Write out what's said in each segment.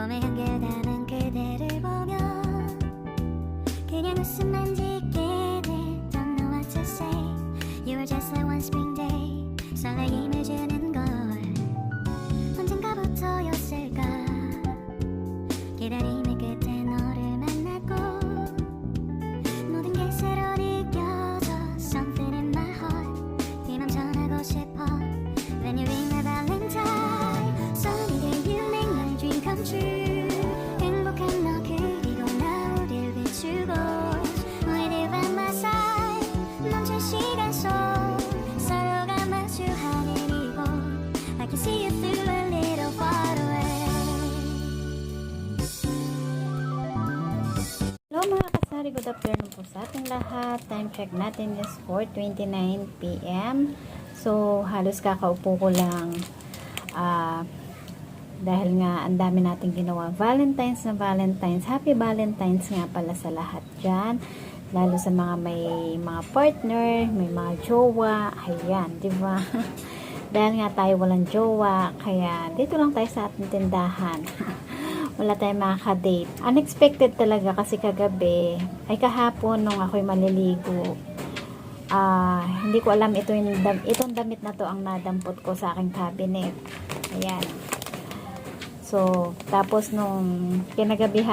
몸에 한결 담은 그대를 보며 그냥 웃음만 짓게 돼. Don't know what to say. You were just like one spring day. 설레임을 주는 걸 언젠가부터였을까. 기다림의 끝에 너를 만났고 모든 게 새로 느껴져. Something in my heart. 이 맘 전하고 싶어. When you ring my valentine. Sunny day you make my dream come true. 행복한 너 그리고 나 우릴 비추고 With you by my side. 멈춘 시간 속 서로가 마주하는 이곳 I can see you through a little far away. Hello mga kasari, good afternoon po sa ating lahat. Time check natin is 4:29 PM. So halos kakaupo ko lang dahil nga ang dami nating ginawa. Valentine's na Valentine's. Happy Valentine's nga pala sa lahat dyan. Lalo sa mga may mga partner, may mga jowa. Ayan, di ba? Dahil nga tayo walang jowa, kaya dito lang tayo sa ating tindahan. Wala tayong makaka-date. Unexpected talaga kasi kagabi, ay kahapon nung ako'y maliligo, hindi ko alam itong damit na to ang nadampot ko sa aking cabinet. Ayan. So, tapos nung kagabi,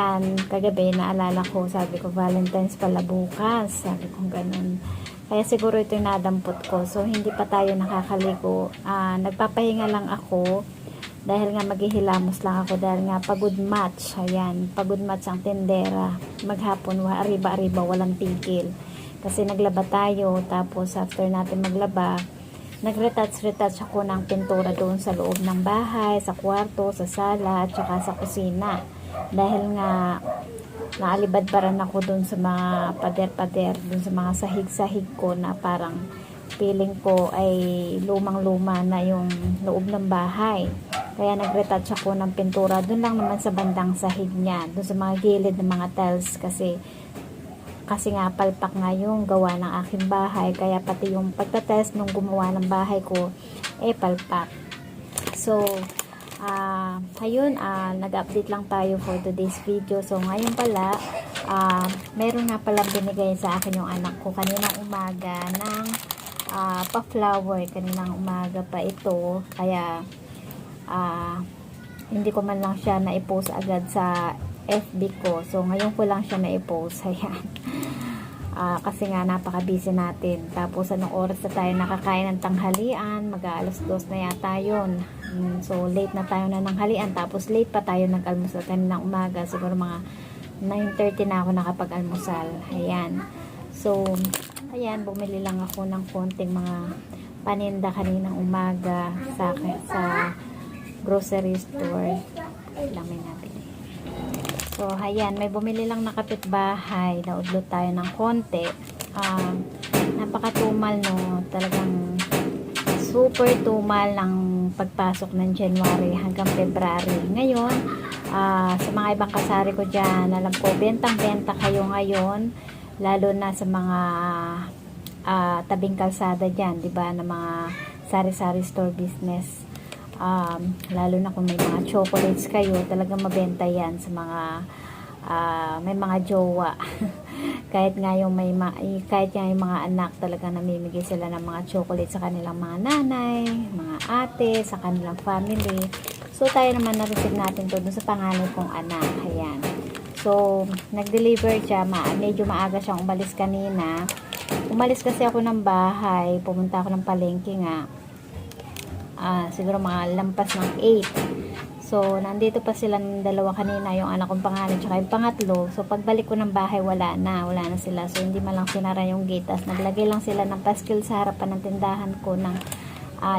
naalala ko, sabi ko, Valentine's pala bukas. Sabi ko ganun. Kaya siguro ito yung nadampot ko. So, hindi pa tayo nakakaligo. Nagpapahinga lang ako. Dahil nga maghihilamos lang ako. Dahil nga pagod match. Ayan, pagod match ang tendera. Maghapon, ariba-ariba, walang tigil. Kasi naglaba tayo. Tapos, after natin maglaba, nag-retouch ako ng pintura doon sa loob ng bahay, sa kwarto, sa sala, at saka sa kusina. Dahil nga, naalibad pa rin ako doon sa mga pader-pader, doon sa mga sahig-sahig ko na parang feeling ko ay lumang-luma na yung loob ng bahay. Kaya nag-retouch ako ng pintura doon lang naman sa bandang sahig niya, doon sa mga gilid ng mga tiles kasi nga palpak nga yung gawa ng aking bahay, kaya pati yung pagtatest nung gumawa ng bahay ko palpak. So ayun, nag-update lang tayo for today's video. So ngayon pala, meron nga pala binigay sa akin yung anak ko kaninang umaga ng pa-flower. Kaninang umaga pa ito, kaya hindi ko man lang siya na-post agad sa FB ko. So ngayon ko lang siya na-post. Ayan. Kasi nga napaka-busy natin. Tapos anong oras na tayo nakakain ng tanghalian? Mag-2 na yata yun. So late na tayo na ng halian. Tapos late pa tayo nag-almusal kaninang umaga. Siguro mga 9:30 na ako nakapag-almusal. Ayan. So ayan, bumili lang ako ng konting mga paninda kaninang umaga sa grocery store. Lamin natin. So, ayan, may bumili lang na kapitbahay. Naudlot tayo ng konti. Napakatumal, no? Talagang super tumal ng pagpasok ng January hanggang February. Ngayon, sa mga ibang kasari ko dyan, alam ko, bentang-benta kayo ngayon. Lalo na sa mga tabing kalsada dyan, diba? Na mga sari-sari store business. Lalo na kung may mga chocolates kayo, talagang mabenta yan sa mga may mga jowa. Kahit nga yung mga anak, talagang namimigay sila ng mga chocolates sa kanilang mga nanay, mga ate, sa kanilang family. So tayo naman na-receive natin to dun sa panganay kong anak. Ayan. So nag-deliver siya, medyo maaga siyang umalis kanina. Umalis kasi ako ng bahay, pumunta ako ng palengke nga. Siguro mga lampas ng 8. So, nandito pa sila ng dalawa kanina, yung anak kong panganay tsaka yung pangatlo. So, pagbalik ko ng bahay, wala na sila. So, hindi man lang sinara yung gate. Tapos, naglagay lang sila ng paskil sa harapan ng tindahan ko ng,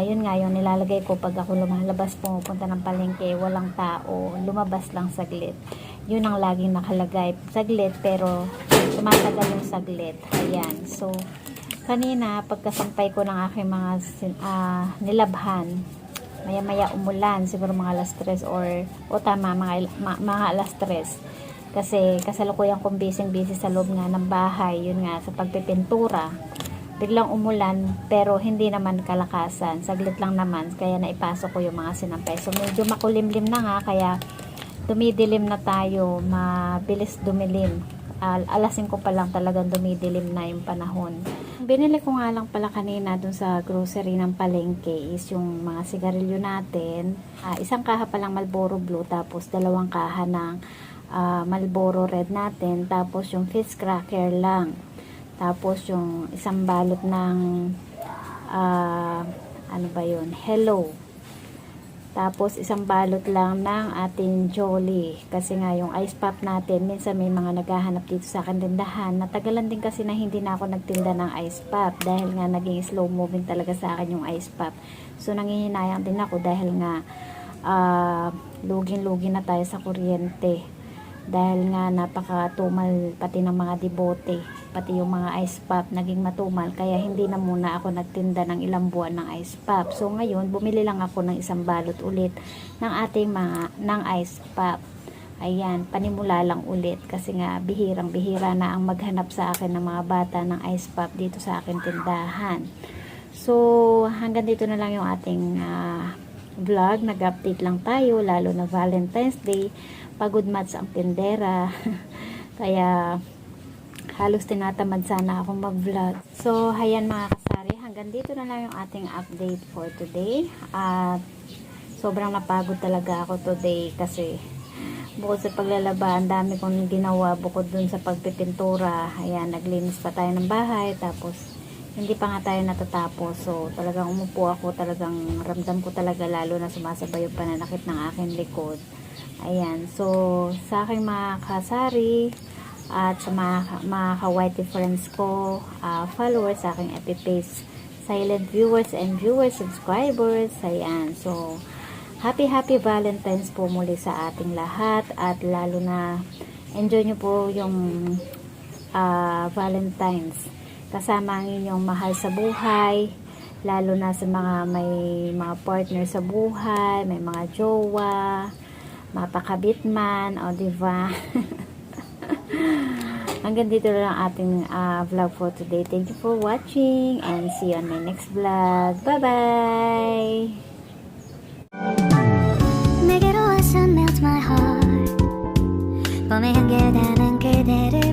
yun nga, yung nilalagay ko pag ako lumalabas, pumupunta ng palengke, walang tao, lumabas lang saglit. Yun ang laging nakalagay. Saglit, pero tumatagal yung saglit. Ayan. So, kanina, pagkasampay ko ng aking mga nilabhan, maya-maya umulan, siguro mga alas 3 o tama, mga alas 3. Kasi kasalukuyan kong busy sa loob nga ng bahay, yun nga, sa pagpipintura. Biglang umulan, pero hindi naman kalakasan. Saglit lang naman, kaya naipasok ko yung mga sinampay. So, medyo makulimlim na nga, kaya dumidilim na tayo, mabilis dumilim. Alas 5 pa lang talagang dumidilim na yung panahon. Binili ko nga lang pala kanina dun sa grocery ng palengke is yung mga sigarilyo natin. Isang kaha pa lang Marlboro Blue, tapos 2 kaha ng Marlboro Red natin, tapos yung fish cracker lang. Tapos yung isang balot ng ano ba yun? Hello. Tapos isang balot lang ng ating Jolly. Kasi nga yung ice pop natin, minsan may mga naghahanap dito sa akin tindahan. Natagalan din kasi na hindi na ako nagtinda ng ice pop dahil nga naging slow moving talaga sa akin yung ice pop. So nangihinayang din ako dahil nga lugin-lugin na tayo sa kuryente. Dahil nga napakatumal pati ng mga debote, pati yung mga ice pop naging matumal, kaya hindi na muna ako nagtinda ng ilang buwan ng ice pop. So ngayon bumili lang ako ng isang balot ulit ng ating ng ice pop. Ayan, panimula lang ulit kasi nga bihirang-bihira na ang maghanap sa akin ng mga bata ng ice pop dito sa akin tindahan. So hanggang dito na lang yung ating vlog. Nag-update lang tayo, lalo na Valentine's Day. Pagod mats ang tindera. Kaya halos tinatamad sana akong mag-vlog. So, hayan mga kasari, hanggang dito na lang yung ating update for today. At sobrang napagod talaga ako today kasi bukod sa paglalaba, ang dami kong ginawa bukod dun sa pagpipintura. Ayan, naglinis pa tayo ng bahay, tapos hindi pa nga tayo natatapos. So, talagang umupo ako, talagang ramdam ko talaga, lalo na sumasabay yung pananakit ng aking likod. Ayan, so sa aking mga kasari at sa mga ka-whitey friends ko, followers sa aking FB page, silent viewers and viewers, subscribers, ayan, so happy Valentine's po muli sa ating lahat, at lalo na enjoy nyo po yung Valentine's kasama ang inyong mahal sa buhay, lalo na sa mga may mga partner sa buhay, may mga jowa, mapakabit man, o diba? Hanggang dito lang ating vlog for today. Thank you for watching and see you on my next vlog. Bye-bye! 내게로 와서 melt my heart 봄의 향기에 닿는 그대를